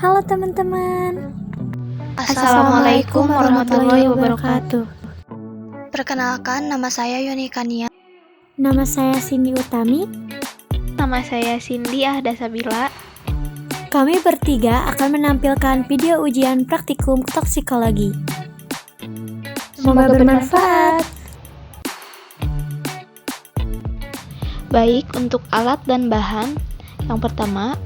Halo teman-teman. Assalamualaikum warahmatullahi wabarakatuh. Perkenalkan, nama saya Yuni Kania. Nama saya Cindy Utami. Nama saya Cindy Ahdasabila. Kami bertiga akan menampilkan video ujian praktikum toksikologi. Semoga bermanfaat. Baik, untuk alat dan bahan. Yang pertama,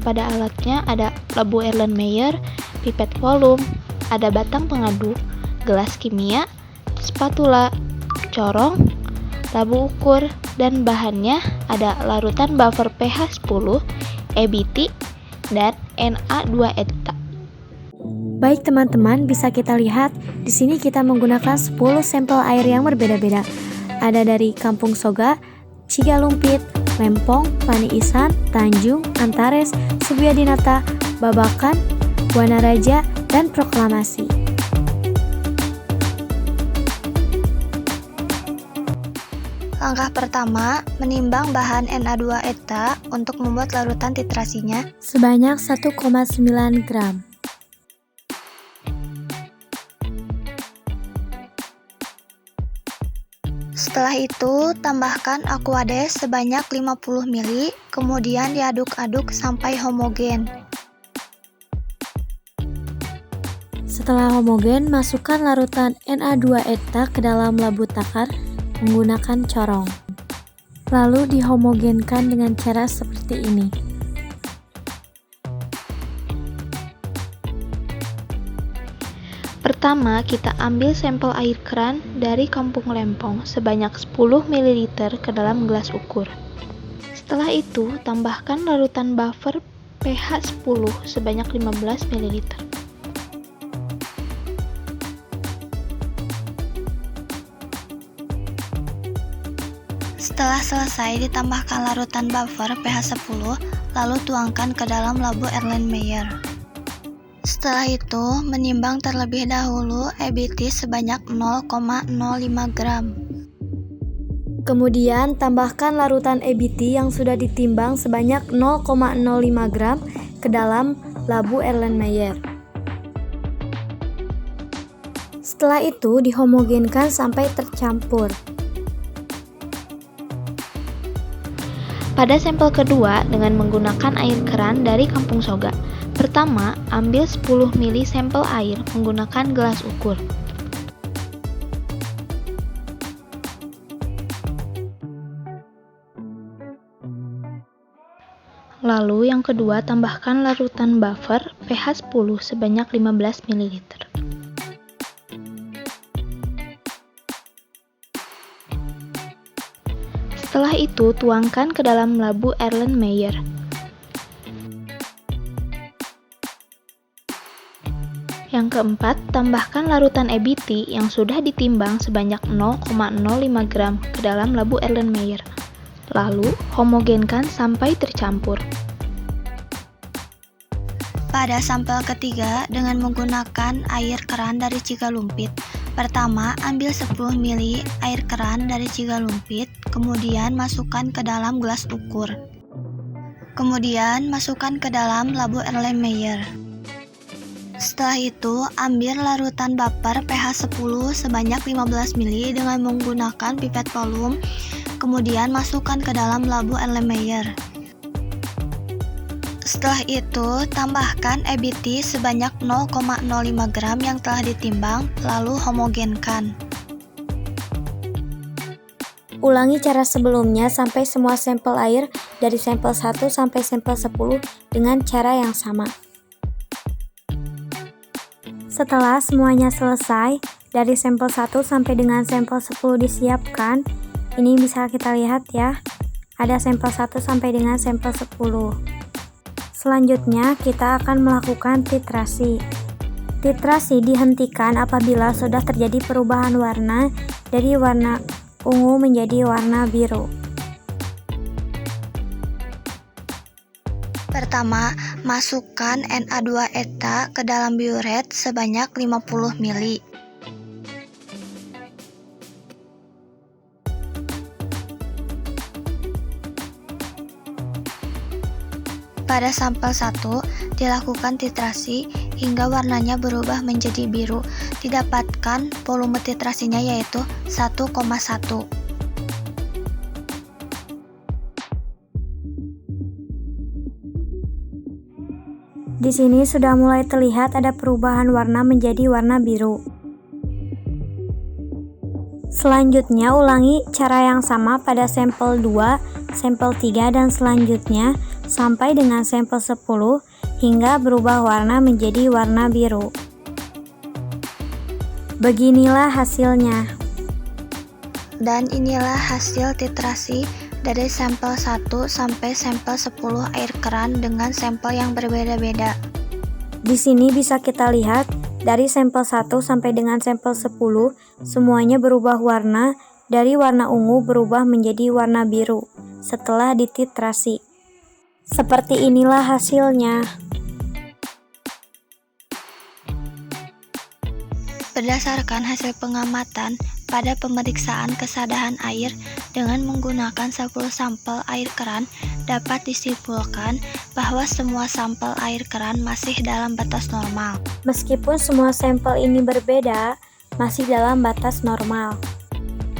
pada alatnya ada labu Erlenmeyer, pipet volum, ada batang pengaduk, gelas kimia, spatula, corong, labu ukur, dan bahannya ada larutan buffer pH 10, EBT, dan Na2-eta. Baik teman-teman, bisa kita lihat di sini kita menggunakan 10 sampel air yang berbeda-beda. Ada dari Kampung Soga, Cigalumpit, Lempong, Pani Isan, Tanjung, Antares, Subyadinata, Babakan, Wanaraja, dan Proklamasi. Langkah pertama, menimbang bahan Na2-eta untuk membuat larutan titrasinya sebanyak 1,9 gram. Setelah itu, tambahkan Aquades sebanyak 50 ml, kemudian diaduk-aduk sampai homogen. Setelah homogen, masukkan larutan Na2-eta ke dalam labu takar menggunakan corong. Lalu dihomogenkan dengan cara seperti ini. Pertama, kita ambil sampel air keran dari Kampung Lempong sebanyak 10 ml ke dalam gelas ukur. Setelah itu, tambahkan larutan buffer pH 10 sebanyak 15 ml. Setelah selesai, ditambahkan larutan buffer pH 10, lalu tuangkan ke dalam labu Erlenmeyer. Setelah itu, menimbang terlebih dahulu EBT sebanyak 0,05 gram. Kemudian, tambahkan larutan EBT yang sudah ditimbang sebanyak 0,05 gram ke dalam labu Erlenmeyer. Setelah itu, dihomogenkan sampai tercampur. Pada sampel kedua, dengan menggunakan air keran dari Kampung Soga. Pertama, ambil 10 ml sampel air menggunakan gelas ukur. Lalu yang kedua, tambahkan larutan buffer pH 10 sebanyak 15 ml. Setelah itu, tuangkan ke dalam labu Erlenmeyer. Yang keempat, tambahkan larutan EBT yang sudah ditimbang sebanyak 0,05 gram ke dalam labu Erlenmeyer. Lalu, homogenkan sampai tercampur. Pada sampel ketiga, dengan menggunakan air keran dari Cigalumpit. Pertama, ambil 10 ml air keran dari Cigalumpit, kemudian masukkan ke dalam gelas ukur. Kemudian, masukkan ke dalam labu Erlenmeyer. Setelah itu, ambil larutan buffer pH 10 sebanyak 15 ml dengan menggunakan pipet volum, kemudian masukkan ke dalam labu Erlenmeyer. Setelah itu, tambahkan EBT sebanyak 0,05 gram yang telah ditimbang, lalu homogenkan. Ulangi cara sebelumnya sampai semua sampel air dari sampel 1 sampai sampel 10 dengan cara yang sama. Setelah semuanya selesai, dari sampel 1 sampai dengan sampel 10 disiapkan, ini bisa kita lihat ya, ada sampel 1 sampai dengan sampel 10. Selanjutnya, kita akan melakukan titrasi. Titrasi dihentikan apabila sudah terjadi perubahan warna dari warna ungu menjadi warna biru. Pertama, masukkan Na2-eta ke dalam biuret sebanyak 50 ml. Pada sampel 1, dilakukan titrasi hingga warnanya berubah menjadi biru. Didapatkan volume titrasinya yaitu 1,1. Di sini sudah mulai terlihat ada perubahan warna menjadi warna biru. Selanjutnya ulangi cara yang sama pada sampel 2, sampel 3 dan selanjutnya sampai dengan sampel 10 hingga berubah warna menjadi warna biru. Beginilah hasilnya. Dan inilah hasil titrasi dari sampel 1 sampai sampel 10 air keran dengan sampel yang berbeda-beda. Di sini bisa kita lihat dari sampel 1 sampai dengan sampel 10 semuanya berubah warna, dari warna ungu berubah menjadi warna biru setelah dititrasi. Seperti inilah hasilnya. Berdasarkan hasil pengamatan pada pemeriksaan kesadaran air dengan menggunakan 10 sampel air keran, dapat disimpulkan bahwa semua sampel air keran masih dalam batas normal. Meskipun semua sampel ini berbeda, masih dalam batas normal.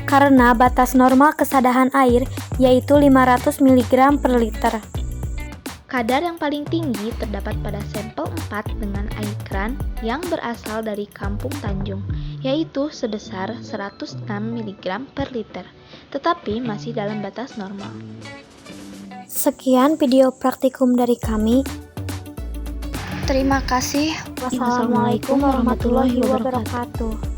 Karena batas normal kesadaran air yaitu 500 mg per liter. Kadar yang paling tinggi terdapat pada sampel 4 dengan air keran yang berasal dari Kampung Tanjung, yaitu sebesar 106 mg per liter, tetapi masih dalam batas normal. Sekian video praktikum dari kami. Terima kasih. Wassalamualaikum warahmatullahi wabarakatuh.